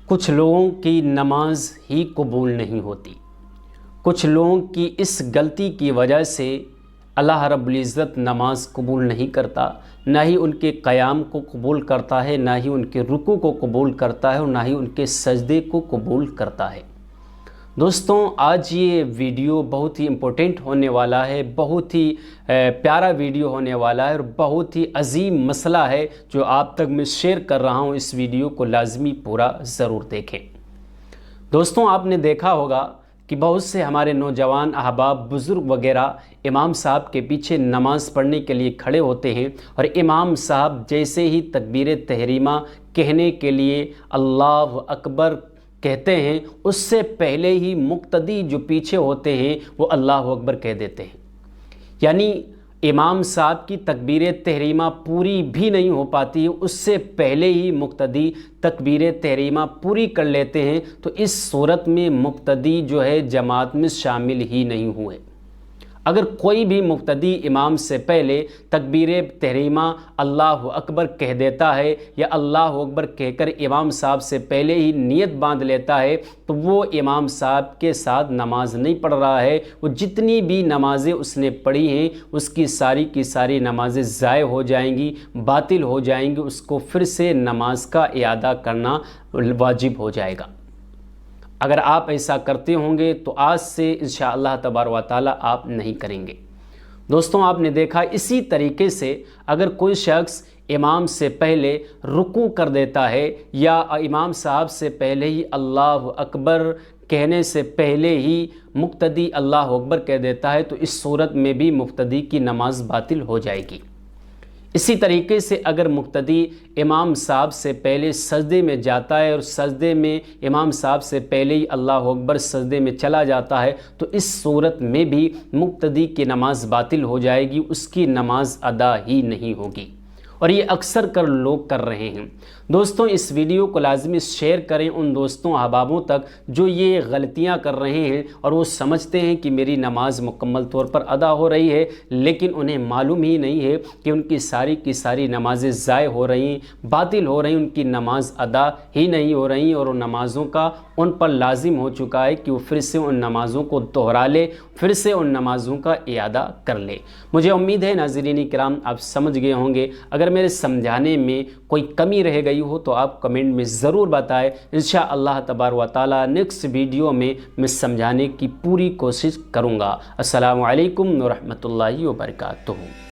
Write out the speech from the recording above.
کچھ لوگوں کی نماز ہی قبول نہیں ہوتی۔ کچھ لوگوں کی اس غلطی کی وجہ سے اللہ رب العزت نماز قبول نہیں کرتا، نہ ہی ان کے قیام کو قبول کرتا ہے، نہ ہی ان کے رکوع کو قبول کرتا ہے، اور نہ ہی ان کے سجدے کو قبول کرتا ہے۔ دوستوں، آج یہ ویڈیو بہت ہی امپورٹنٹ ہونے والا ہے، بہت ہی پیارا ویڈیو ہونے والا ہے، اور بہت ہی عظیم مسئلہ ہے جو آپ تک میں شیئر کر رہا ہوں۔ اس ویڈیو کو لازمی پورا ضرور دیکھیں۔ دوستوں، آپ نے دیکھا ہوگا کہ بہت سے ہمارے نوجوان احباب، بزرگ وغیرہ امام صاحب کے پیچھے نماز پڑھنے کے لیے کھڑے ہوتے ہیں، اور امام صاحب جیسے ہی تکبیر تحریمہ کہنے کے لیے اللہ اکبر کہتے ہیں، اس سے پہلے ہی مقتدی جو پیچھے ہوتے ہیں وہ اللہ اکبر کہہ دیتے ہیں۔ یعنی امام صاحب کی تکبیر تحریمہ پوری بھی نہیں ہو پاتی، اس سے پہلے ہی مقتدی تکبیر تحریمہ پوری کر لیتے ہیں، تو اس صورت میں مقتدی جو ہے جماعت میں شامل ہی نہیں ہوئے۔ اگر کوئی بھی مقتدی امام سے پہلے تکبیر تحریمہ اللہ اکبر کہہ دیتا ہے، یا اللہ اکبر کہہ کر امام صاحب سے پہلے ہی نیت باندھ لیتا ہے، تو وہ امام صاحب کے ساتھ نماز نہیں پڑھ رہا ہے۔ وہ جتنی بھی نمازیں اس نے پڑھی ہیں، اس کی ساری نمازیں ضائع ہو جائیں گی، باطل ہو جائیں گی، اس کو پھر سے نماز کا اعادہ کرنا واجب ہو جائے گا۔ اگر آپ ایسا کرتے ہوں گے تو آج سے انشاءاللہ تبارک و تعالی آپ نہیں کریں گے۔ دوستوں، آپ نے دیکھا اسی طریقے سے اگر کوئی شخص امام سے پہلے رکوع کر دیتا ہے، یا امام صاحب سے پہلے ہی اللہ اکبر کہنے سے پہلے ہی مقتدی اللہ اکبر کہہ دیتا ہے، تو اس صورت میں بھی مقتدی کی نماز باطل ہو جائے گی۔ اسی طریقے سے اگر مقتدی امام صاحب سے پہلے سجدے میں جاتا ہے، اور سجدے میں امام صاحب سے پہلے ہی اللہ اکبر سجدے میں چلا جاتا ہے، تو اس صورت میں بھی مقتدی کی نماز باطل ہو جائے گی، اس کی نماز ادا ہی نہیں ہوگی، اور یہ اکثر لوگ کر رہے ہیں۔ دوستوں، اس ویڈیو کو لازمی شیئر کریں ان دوستوں احبابوں تک جو یہ غلطیاں کر رہے ہیں، اور وہ سمجھتے ہیں کہ میری نماز مکمل طور پر ادا ہو رہی ہے، لیکن انہیں معلوم ہی نہیں ہے کہ ان کی ساری نمازیں ضائع ہو رہی ہیں، باطل ہو رہی ہیں، ان کی نماز ادا ہی نہیں ہو رہی، اور ان نمازوں کا ان پر لازم ہو چکا ہے کہ وہ پھر سے ان نمازوں کو دہرا لے، پھر سے ان نمازوں کا اعادہ کر لے۔ مجھے امید ہے ناظرین کرام آپ سمجھ گئے ہوں گے۔ اگر میرے سمجھانے میں کوئی کمی رہ گئی ہو تو آپ کمنٹ میں ضرور بتائیں، انشاءاللہ تبارک و تعالی نیکسٹ ویڈیو میں سمجھانے کی پوری کوشش کروں گا۔ السلام علیکم ورحمۃ اللہ وبرکاتہ۔